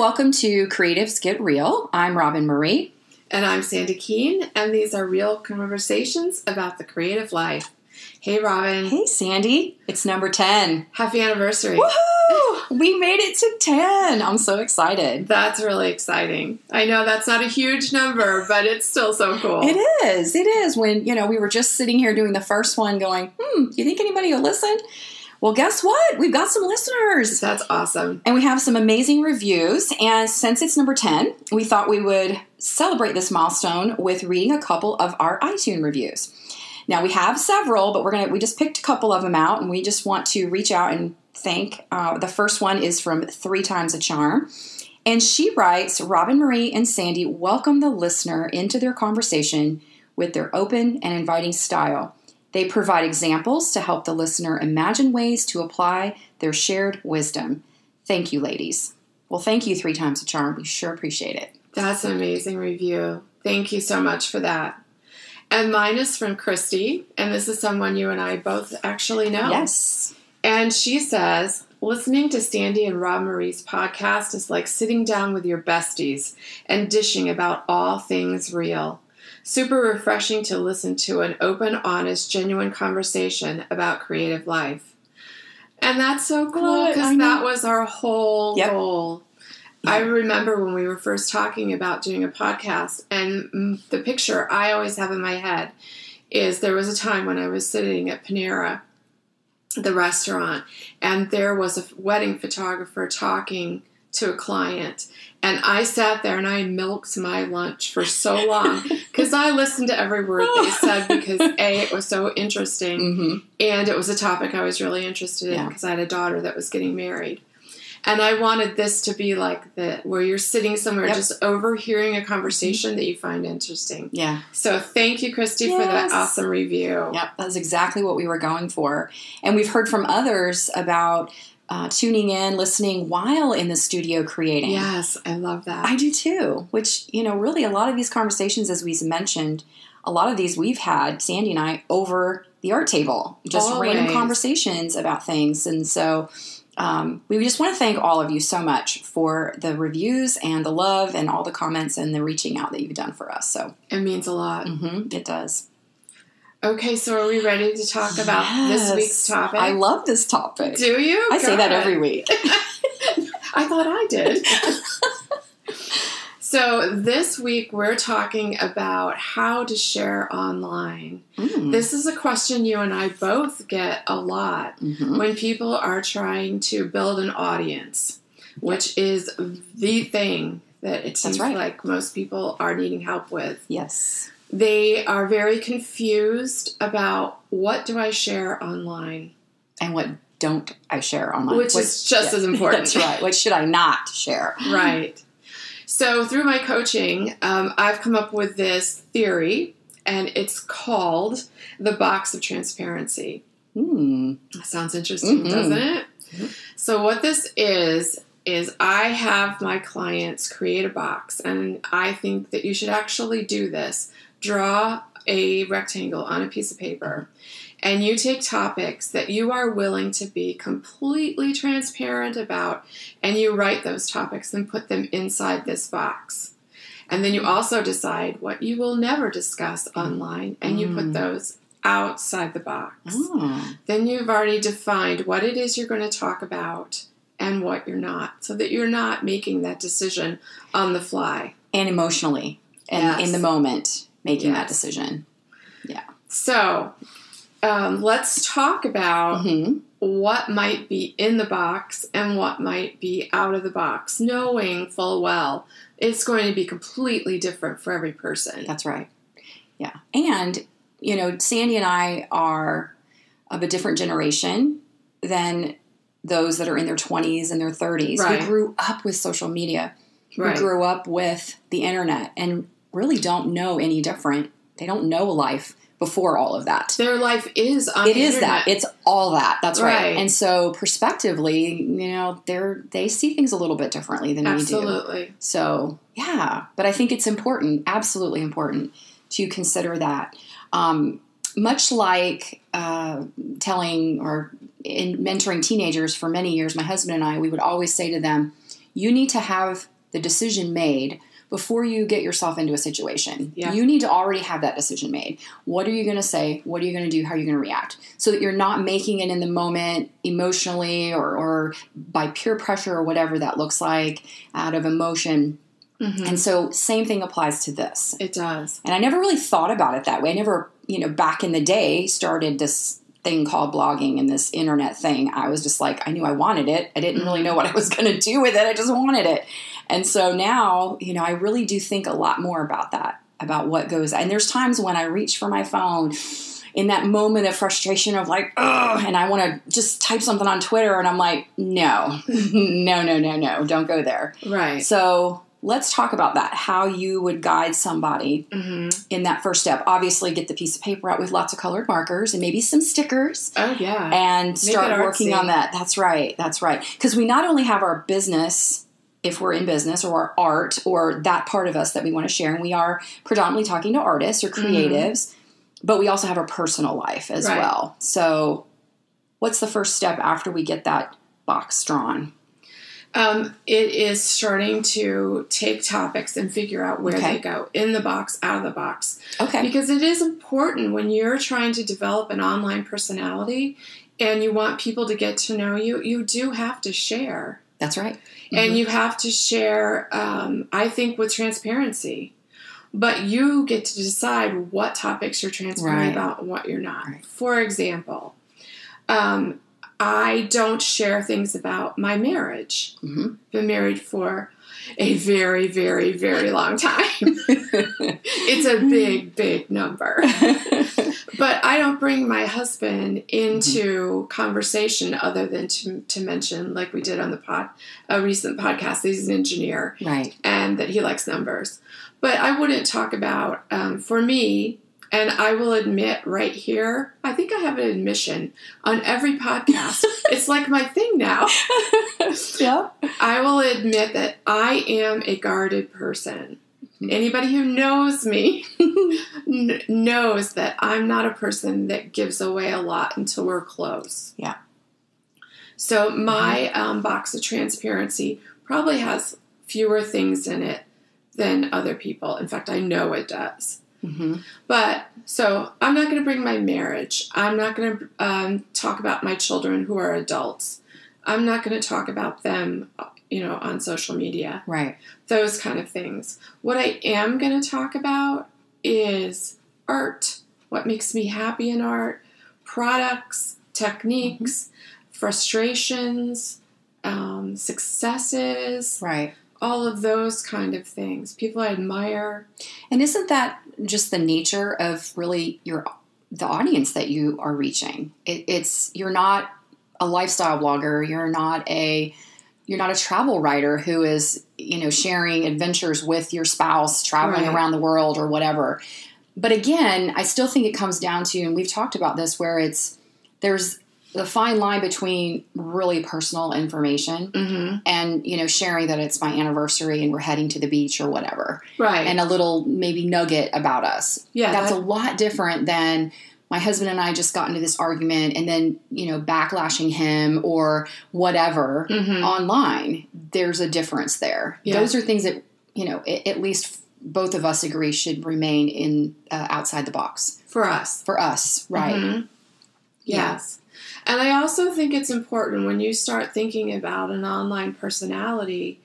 welcome to Creatives Get Real. I'm Roben-Marie. And I'm Sandi Keene, and these are real conversations about the creative life. Hey, Robin. Hey, Sandi. It's number 10. Happy anniversary. Woohoo! We made it to 10. I'm so excited. That's really exciting. I know that's not a huge number, but it's still so cool. It is. It is. When, we were just sitting here doing the first one going, you think anybody will listen? Well, guess what? We've got some listeners. That's awesome. And we have some amazing reviews. And since it's number 10, we thought we would celebrate this milestone with reading a couple of our iTunes reviews. Now, we have several, but we just picked a couple of them out, and we just want to reach out and thank. The first one is from 3 Times a Charm. And she writes, Roben-Marie and Sandi welcome the listener into their conversation with their open and inviting style. They provide examples to help the listener imagine ways to apply their shared wisdom. Thank you, ladies. Well, thank you 3 Times a Charm. We sure appreciate it. That's an amazing review. Thank you so much for that. And mine is from Christy, and this is someone you and I both actually know. Yes. And she says, listening to Sandi and Roben-Marie's podcast is like sitting down with your besties and dishing about all things real. Super refreshing to listen to an open, honest, genuine conversation about creative life. And that's so cool because that was our whole goal. Yep. I remember when we were first talking about doing a podcast, and the picture I always have in my head is there was a time when I was sitting at Panera, the restaurant, and there was a wedding photographer talking to a client. And I sat there and I milked my lunch for so long because I listened to every word they said because A, it was so interesting, and it was a topic I was really interested in because I had a daughter that was getting married. And I wanted this to be like where you're sitting somewhere just overhearing a conversation that you find interesting. Yeah. So thank you, Christy, for that awesome review. Yep, that's exactly what we were going for. And we've heard from others about tuning in, listening while in the studio creating. Yes, I love that. I do too, which, really a lot of these conversations, as we mentioned, a lot of these we've had, Sandi and I, over the art table. Just random conversations about things. And so we just want to thank all of you so much for the reviews and the love and all the comments and the reaching out that you've done for us. So it means a lot. It does. Okay, so are we ready to talk about this week's topic? I love this topic. Do you? I say that every week. I thought I did. So this week we're talking about how to share online. This is a question you and I both get a lot when people are trying to build an audience, which is the thing that it seems like most people are needing help with. Yes. They are very confused about what do I share online? And what don't I share online? Which is just as important. That's right. What should I not share? Right. So through my coaching, I've come up with this theory, and it's called the box of transparency. That sounds interesting, doesn't it? So what this is I have my clients create a box, and I think that you should actually do this. Draw a rectangle on a piece of paper, and you take topics that you are willing to be completely transparent about, and you write those topics and put them inside this box. And then you also decide what you will never discuss online, and you put those outside the box. Then you've already defined what it is you're going to talk about and what you're not, so that you're not making that decision on the fly. And emotionally, and in the moment, making that decision. Yeah. So let's talk about what might be in the box and what might be out of the box, knowing full well it's going to be completely different for every person. That's right. Yeah. And, Sandi and I are of a different generation than those that are in their 20s and their 30s. Right. We grew up with social media. Right. We grew up with the internet and really don't know any different. They don't know life before all of that. Their life is on the internet. It is that. It's all that. That's right. Right. And so prospectively, they see things a little bit differently than we do. Absolutely. So, yeah. But I think it's important, absolutely important, to consider that. Much like telling or in mentoring teenagers for many years, my husband and I, we would always say to them, you need to have the decision made before you get yourself into a situation. Yeah. You need to already have that decision made. What are you going to say? What are you going to do? How are you going to react? So that you're not making it in the moment emotionally or by peer pressure or whatever that looks like, out of emotion. Mm-hmm. And so same thing applies to this. It does. And I never really thought about it that way. I never, back in the day started this thing called blogging and this internet thing. I was just like, I knew I wanted it. I didn't really know what I was going to do with it. I just wanted it. And so now, I really do think a lot more about that, about what goes. And there's times when I reach for my phone in that moment of frustration of like, ugh, and I want to just type something on Twitter. And I'm like, no, don't go there. Right. So let's talk about that, how you would guide somebody in that first step. Obviously, get the piece of paper out with lots of colored markers and maybe some stickers. Oh, yeah. And start working on that. That's right. Because we not only have our business, if we're in business, or our art, or that part of us that we want to share, and we are predominantly talking to artists or creatives, but we also have our personal life as well. So what's the first step after we get that box drawn? It is starting to take topics and figure out where they go, in the box, out of the box. Okay. Because it is important when you're trying to develop an online personality and you want people to get to know you, you do have to share. That's right. And you have to share, I think, with transparency. But you get to decide what topics you're transparent about and what you're not. Right. For example, I don't share things about my marriage. Been married for a very, very, very long time. It's a big, big number. But I don't bring my husband into conversation other than to mention, like we did on a recent podcast, that he's an engineer. Right. And that he likes numbers. But I wouldn't talk about, for me, and I will admit right here, I think I have an admission on every podcast. It's like my thing now. Yeah. I will admit that I am a guarded person. Anybody who knows me knows that I'm not a person that gives away a lot until we're close. Yeah. So my box of transparency probably has fewer things in it than other people. In fact, I know it does. But so I'm not going to bring my marriage. I'm not going to talk about my children who are adults. I'm not going to talk about them, on social media. Right. Those kind of things. What I am going to talk about is art. What makes me happy in art, products, techniques, frustrations, successes. Right. All of those kind of things. People I admire. And isn't that just the nature of really the audience that you are reaching? You're not a lifestyle blogger. You're not a travel writer who is, sharing adventures with your spouse, traveling around the world or whatever. But again, I still think it comes down to, and we've talked about this, where there's the fine line between really personal information and, sharing that it's my anniversary and we're heading to the beach or whatever. Right. And a little maybe nugget about us. Yeah. That's a lot different than my husband and I just got into this argument and then, backlashing him or whatever online. There's a difference there. Yeah. Those are things that, at least both of us agree should remain in outside the box. For us. Right. Yes. And I also think it's important when you start thinking about an online personality,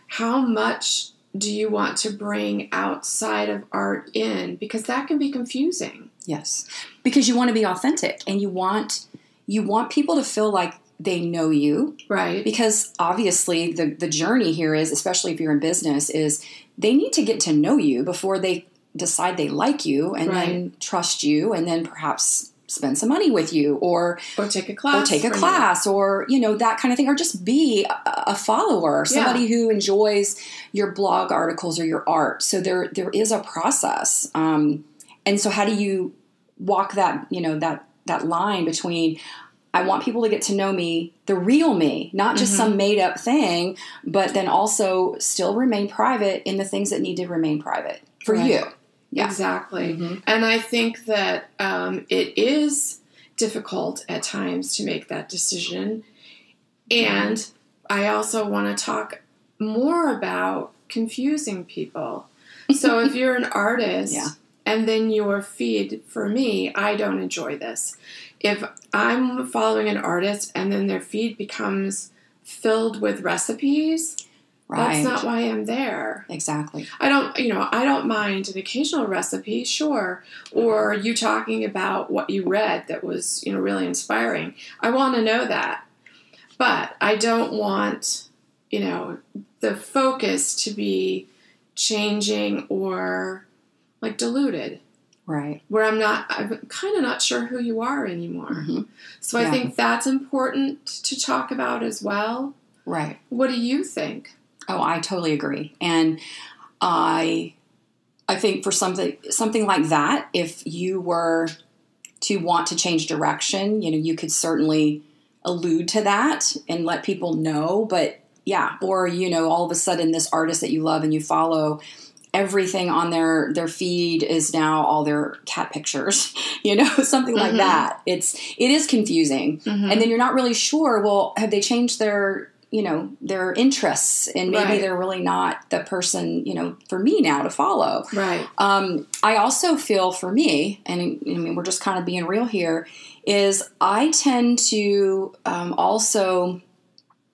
how much do you want to bring outside of art in? Because that can be confusing. Yes. Because you want to be authentic and you want people to feel like they know you. Right. Because obviously the journey here is, especially if you're in business, is they need to get to know you before they decide they like you and then trust you and then perhaps spend some money with you or take a class or that kind of thing, or just be a follower, somebody who enjoys your blog articles or your art. So there is a process. And so how do you walk that line between, I want people to get to know me, the real me, not just some made up thing, but then also still remain private in the things that need to remain private for you. Yeah. Exactly. And I think that it is difficult at times to make that decision. And I also want to talk more about confusing people. So if you're an artist and then your feed, for me, I don't enjoy this. If I'm following an artist and then their feed becomes filled with recipes, that's not why I'm there. Exactly. I don't mind an occasional recipe, sure, or you talking about what you read that was, really inspiring. I want to know that. But I don't want, the focus to be changing or like diluted. Right. Where I'm kind of not sure who you are anymore. Mm-hmm. So I think that's important to talk about as well. Right. What do you think? Oh, I totally agree. And I think for something like that, if you were to want to change direction, you could certainly allude to that and let people know. But yeah, or, all of a sudden this artist that you love and you follow, everything on their feed is now all their cat pictures, something like that. It is confusing. Mm-hmm. And then you're not really sure, well, have they changed their interests, and maybe they're really not the person, for me now to follow. Right. I also feel for me, and I mean, we're just kind of being real here, is I tend to also,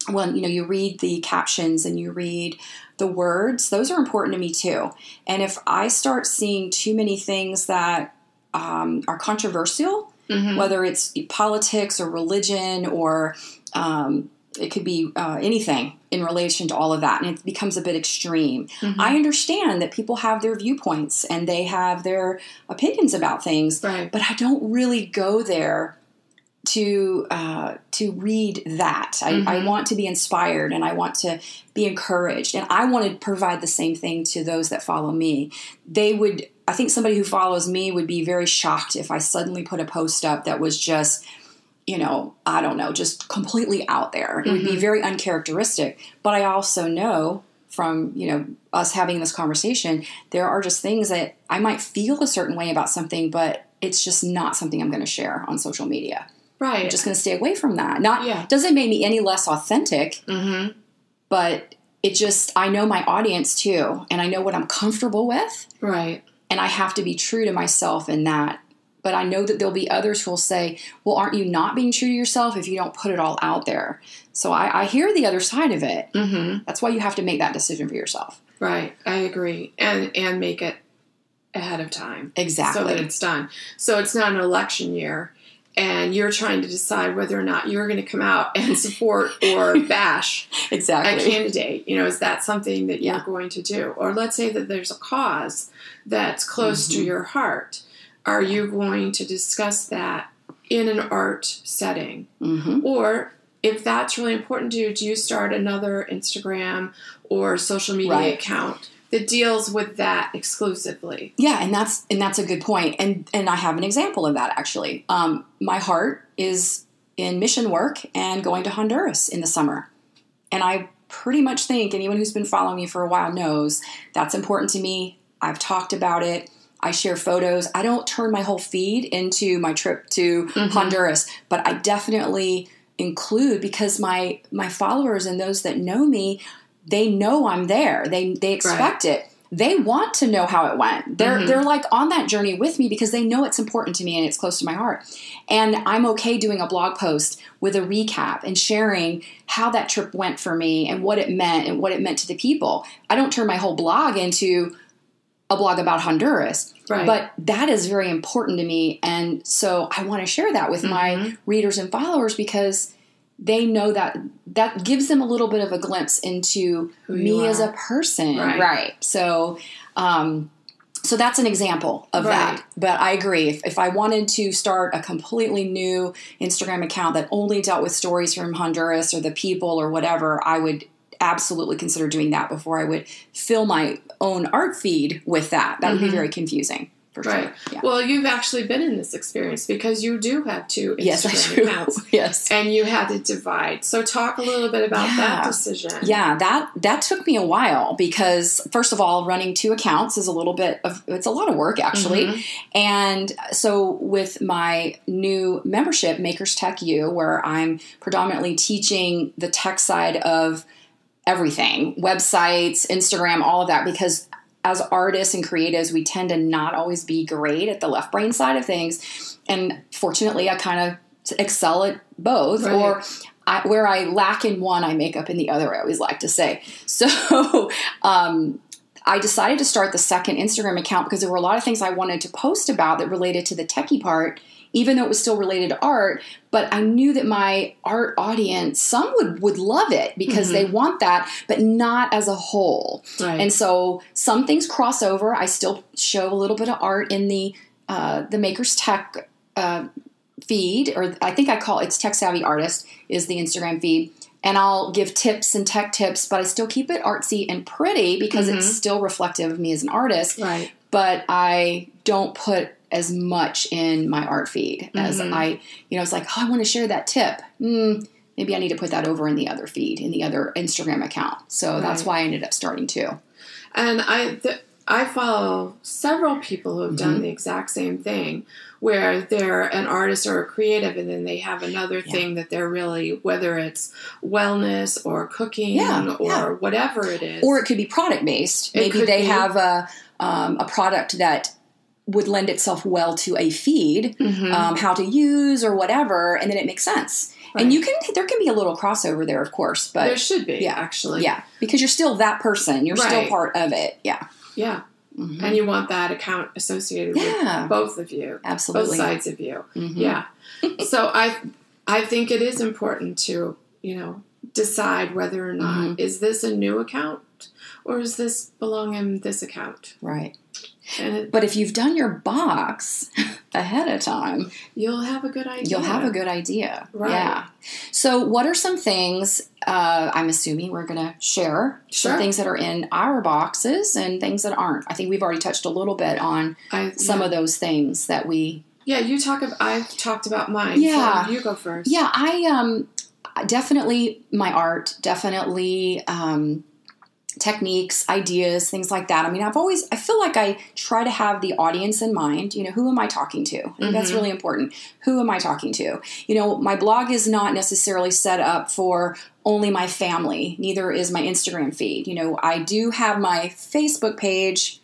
when, you read the captions and you read the words, those are important to me too. And if I start seeing too many things that are controversial, mm-hmm. whether it's politics or religion or it could be anything in relation to all of that, and it becomes a bit extreme. Mm-hmm. I understand that people have their viewpoints and they have their opinions about things, but I don't really go there to read that. Mm-hmm. I want to be inspired, and I want to be encouraged, and I want to provide the same thing to those that follow me. I think somebody who follows me would be very shocked if I suddenly put a post up that was just, I don't know, just completely out there. It mm-hmm. would be very uncharacteristic. But I also know from, us having this conversation, there are just things that I might feel a certain way about something, but it's just not something I'm going to share on social media. Right. I'm just going to stay away from that. Doesn't make me any less authentic, mm-hmm. but I know my audience too, and I know what I'm comfortable with. Right. And I have to be true to myself in that. But I know that there'll be others who will say, well, aren't you not being true to yourself if you don't put it all out there? So I hear the other side of it. Mm-hmm. That's why you have to make that decision for yourself. Right. I agree. And make it ahead of time. Exactly. So that it's done. So it's not an election year, and you're trying to decide whether or not you're going to come out and support or bash a candidate. Is that something that you're going to do? Or let's say that there's a cause that's close mm-hmm. to your heart. Are you going to discuss that in an art setting? Mm-hmm. Or if that's really important to you, do you start another Instagram or social media account that deals with that exclusively? Yeah, and that's a good point. And I have an example of that, actually. My heart is in mission work and going to Honduras in the summer. And I pretty much think anyone who's been following me for a while knows that's important to me. I've talked about it. I share photos. I don't turn my whole feed into my trip to mm-hmm. Honduras, but I definitely include, because my followers and those that know me, they know I'm there. They expect it. They want to know how it went. They're like on that journey with me because they know it's important to me and it's close to my heart. And I'm okay doing a blog post with a recap and sharing how that trip went for me and what it meant to the people. I don't turn my whole blog into a blog about Honduras, but that is very important to me. And so I want to share that with mm-hmm. my readers and followers because they know that gives them a little bit of a glimpse into me as a person. Right. So, so that's an example of that. But I agree. If I wanted to start a completely new Instagram account that only dealt with stories from Honduras or the people or whatever, I would absolutely consider doing that before I would fill my own art feed with that. That would be very confusing. For sure. Yeah. Well, you've actually been in this experience because you do have two Instagram accounts. Yes. And you had to divide. So talk a little bit about that decision. Yeah, that took me a while because, first of all, running two accounts is it's a lot of work, actually. Mm-hmm. And so with my new membership, Makers Tech U, where I'm predominantly teaching the tech side of everything, websites, Instagram, all of that, because as artists and creatives, we tend to not always be great at the left brain side of things. And fortunately, I kind of excel at both, right. or where I lack in one, I make up in the other, I always like to say. So I decided to start the second Instagram account because there were a lot of things I wanted to post about that related to the techie part, even though it was still related to art. But I knew that my art audience, some would love it because they want that, but not as a whole. Right. And so some things cross over. I still show a little bit of art in the Maker's Tech feed, or I think it's Tech Savvy Artist is the Instagram feed. And I'll give tips and tech tips, but I still keep it artsy and pretty because it's still reflective of me as an artist. Right. But I don't put as much in my art feed as it's like, oh, I want to share that tip. Maybe I need to put that over in the other feed, in the other Instagram account. So that's why I ended up starting too. And I follow several people who have done the exact same thing, where they're an artist or a creative, and then they have another thing that they're really, whether it's wellness or cooking or whatever it is. Or it could be product-based. Maybe they have a product that would lend itself well to a feed, how to use or whatever, and then it makes sense. Right. And there can be a little crossover there, of course. But there should be, actually. Yeah, because you're still that person. You're still part of it. Yeah. Yeah. And you want that account associated with both of you. Absolutely. Both sides of you. Yeah. So I think it is important to, decide whether or not, is this a new account or is this belong in this account? Right. But if you've done your box ahead of time, you'll have a good idea. Right. Yeah. So what are some things, I'm assuming we're going to share some things that are in our boxes and things that aren't. I think we've already touched a little bit on some of those things that we... Yeah, I've talked about mine. Yeah. So you go first. Yeah, I definitely my art, definitely... techniques, ideas, things like that. I mean, I feel like I try to have the audience in mind. Who am I talking to? I think that's really important. Who am I talking to? My blog is not necessarily set up for only my family. Neither is my Instagram feed. I do have my Facebook page.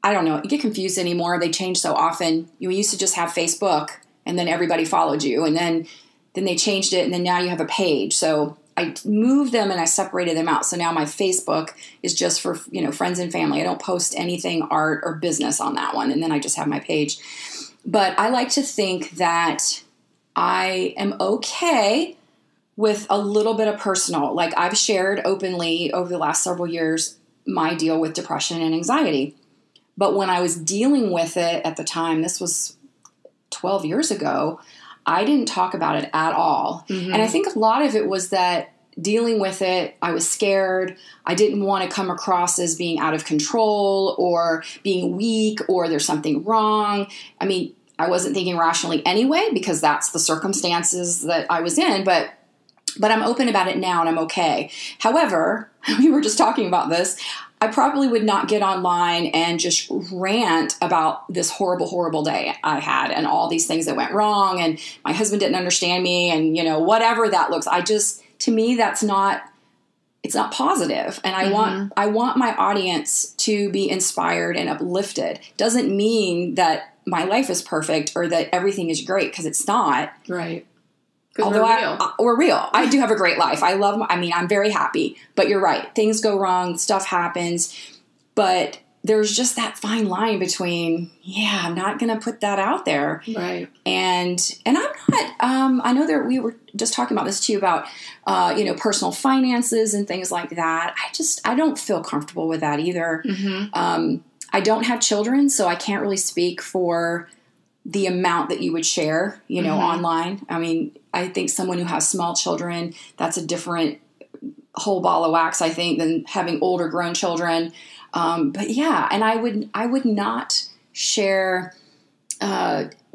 I don't know. You get confused anymore. They change so often. You used to just have Facebook and then everybody followed you. And then they changed it and then now you have a page. So I moved them and I separated them out. So now my Facebook is just for, friends and family. I don't post anything art or business on that one. And then I just have my page. But I like to think that I am okay with a little bit of personal. Like I've shared openly over the last several years my deal with depression and anxiety. But when I was dealing with it at the time, this was 12 years ago, I didn't talk about it at all. And I think a lot of it was that dealing with it, I was scared. I didn't want to come across as being out of control or being weak or there's something wrong. I mean, I wasn't thinking rationally anyway because that's the circumstances that I was in, but I'm open about it now and I'm okay. However, we were just talking about this. I probably would not get online and just rant about this horrible, horrible day I had and all these things that went wrong and my husband didn't understand me and, whatever that looks. To me, it's not positive. And I want my audience to be inspired and uplifted. Doesn't mean that my life is perfect or that everything is great because it's not. Right. Although we're real. I do have a great life. I'm very happy, but you're right. Things go wrong. Stuff happens, but there's just that fine line between, I'm not going to put that out there. Right. And I'm not, I know that we were just talking about this too, about, personal finances and things like that. I don't feel comfortable with that either. I don't have children, so I can't really speak for the amount that you would share, online. I mean, I think someone who has small children, that's a different whole ball of wax, I think, than having older grown children. But yeah, and I would not share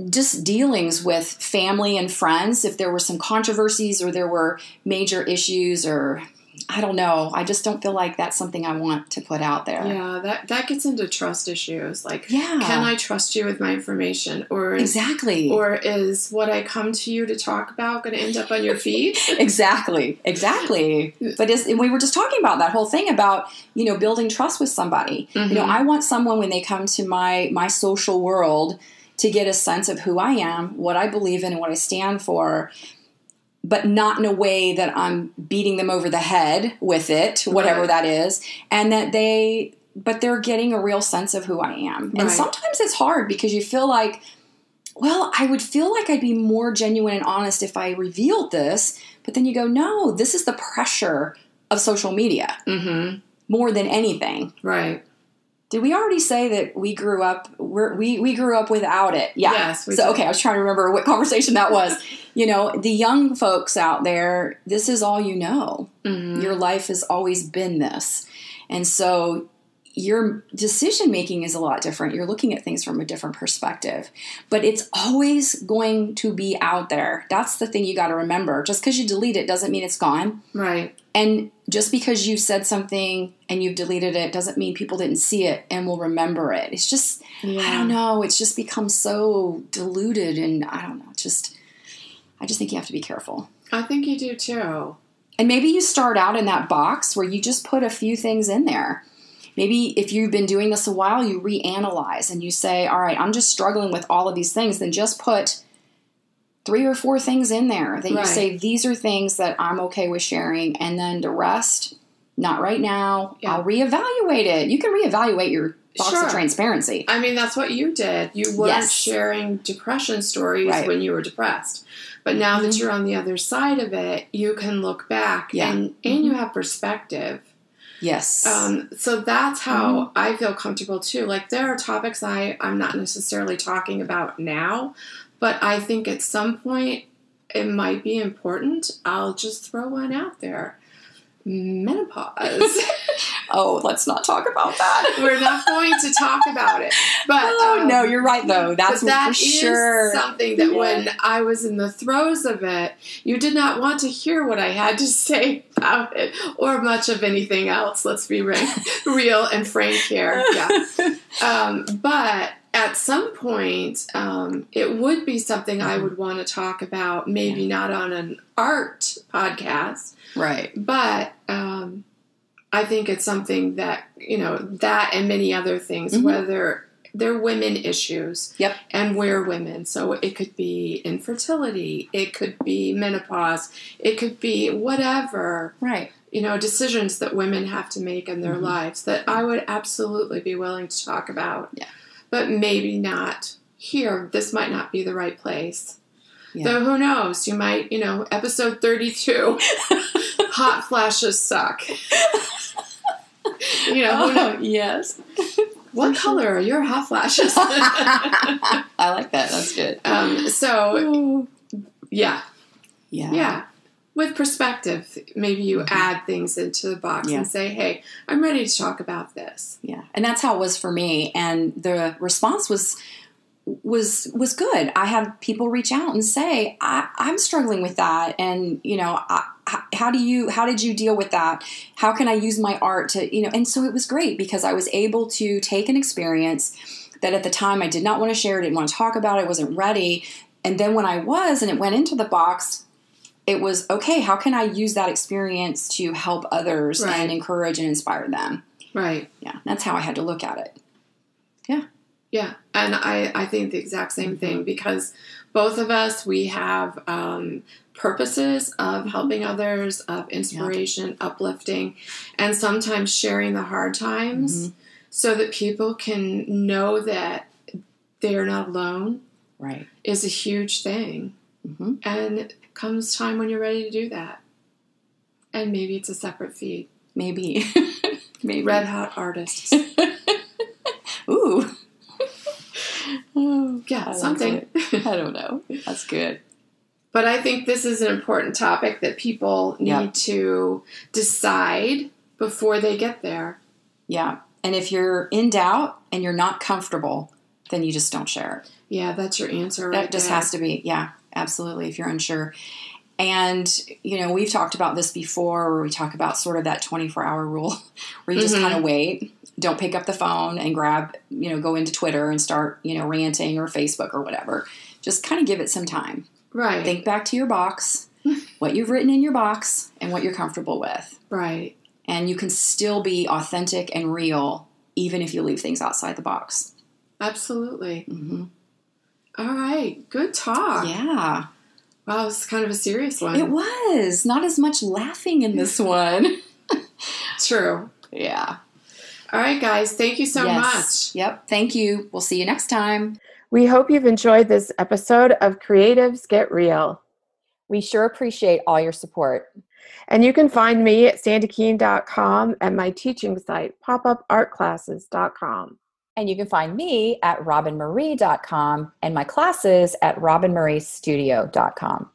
just dealings with family and friends if there were some controversies or there were major issues or I don't know. I just don't feel like that's something I want to put out there. Yeah, that gets into trust issues. Like, Yeah. Can I trust you with my information? Exactly. Or is what I come to you to talk about going to end up on your feed? Exactly. But we were just talking about that whole thing about, building trust with somebody. Mm-hmm. I want someone when they come to my social world to get a sense of who I am, what I believe in, and what I stand for, but not in a way that I'm beating them over the head with it, whatever that is, and that they're getting a real sense of who I am. And sometimes it's hard because you feel like, well, I would feel like I'd be more genuine and honest if I revealed this, but then you go, no, this is the pressure of social media more than anything. Right. Did we already say that we grew up? We grew up without it. Yeah. Yes. So okay, I was trying to remember what conversation that was. The young folks out there, this is all you know. Mm-hmm. Your life has always been this, and so your decision making is a lot different. You're looking at things from a different perspective, but it's always going to be out there. That's the thing you got to remember. Just because you delete it doesn't mean it's gone. Right. And just because you said something and you've deleted it doesn't mean people didn't see it and will remember it. It's just, I don't know. It's just become so diluted, and I don't know. I just think you have to be careful. I think you do too. And maybe you start out in that box where you just put a few things in there. Maybe if you've been doing this a while, you reanalyze and you say, all right, I'm just struggling with all of these things. Then just put 3 or 4 things in there that you say, these are things that I'm okay with sharing. And then the rest, not right now. Yeah. I'll reevaluate it. You can reevaluate your box of transparency. I mean, that's what you did. You weren't sharing depression stories when you were depressed. But now that you're on the other side of it, you can look back and you have perspective. Yes. So that's how I feel comfortable too. Like, there are topics I'm not necessarily talking about now, but I think at some point it might be important. I'll just throw one out there. Menopause. Oh, let's not talk about that. We're not going to talk about it. But no, you're right though. That is something that when I was in the throes of it, you did not want to hear what I had to say about it or much of anything else. Let's be real and frank here. Yeah. But at some point, it would be something I would want to talk about, maybe not on an art podcast. Right. But I think it's something that, that and many other things, whether they're women issues. Yep. And we're women. So it could be infertility. It could be menopause. It could be whatever. Right. Decisions that women have to make in their lives that I would absolutely be willing to talk about. Yeah. But maybe not here. This might not be the right place. Yeah. Though who knows? You might, episode 32, hot flashes suck. Who knows? Yes. What color are your hot flashes? I like that. That's good. Yeah. With perspective, maybe you add things into the box and say, hey, I'm ready to talk about this. Yeah. And that's how it was for me. And the response was good. I had people reach out and say, I'm struggling with that. And, how did you deal with that? How can I use my art to, and so it was great because I was able to take an experience that at the time I did not want to share, didn't want to talk about it, wasn't ready. And then when I was, and it went into the box, it was, okay, how can I use that experience to help others and encourage and inspire them? Right. Yeah. That's how I had to look at it. Yeah. Yeah. And I think the exact same thing because both of us, we have purposes of helping others, of inspiration, uplifting, and sometimes sharing the hard times so that people can know that they're not alone. Right. Is a huge thing. And it comes time when you're ready to do that. And maybe it's a separate feed. Maybe. Red hot artists. Ooh. Yeah, something. I don't know. That's good. But I think this is an important topic that people need to decide before they get there. Yeah. And if you're in doubt and you're not comfortable, then you just don't share it. Yeah, that's your answer right That just has to be. Yeah, absolutely. If you're unsure. And, we've talked about this before, where we talk about sort of that 24-hour rule where you just kind of wait. Don't pick up the phone and grab, go into Twitter and start, ranting or Facebook or whatever. Just kind of give it some time. Right. Think back to your box, what you've written in your box, and what you're comfortable with. Right. And you can still be authentic and real, even if you leave things outside the box. Absolutely. Mm-hmm. All right. Good talk. Yeah. Wow, this is kind of a serious one. It was. Not as much laughing in this one. True. Yeah. All right, guys. Thank you so much. Yep. Thank you. We'll see you next time. We hope you've enjoyed this episode of Creatives Get Real. We sure appreciate all your support. And you can find me at sandikeene.com and my teaching site, popupartclasses.com. And you can find me at robenmarie.com and my classes at robenmariestudio.com.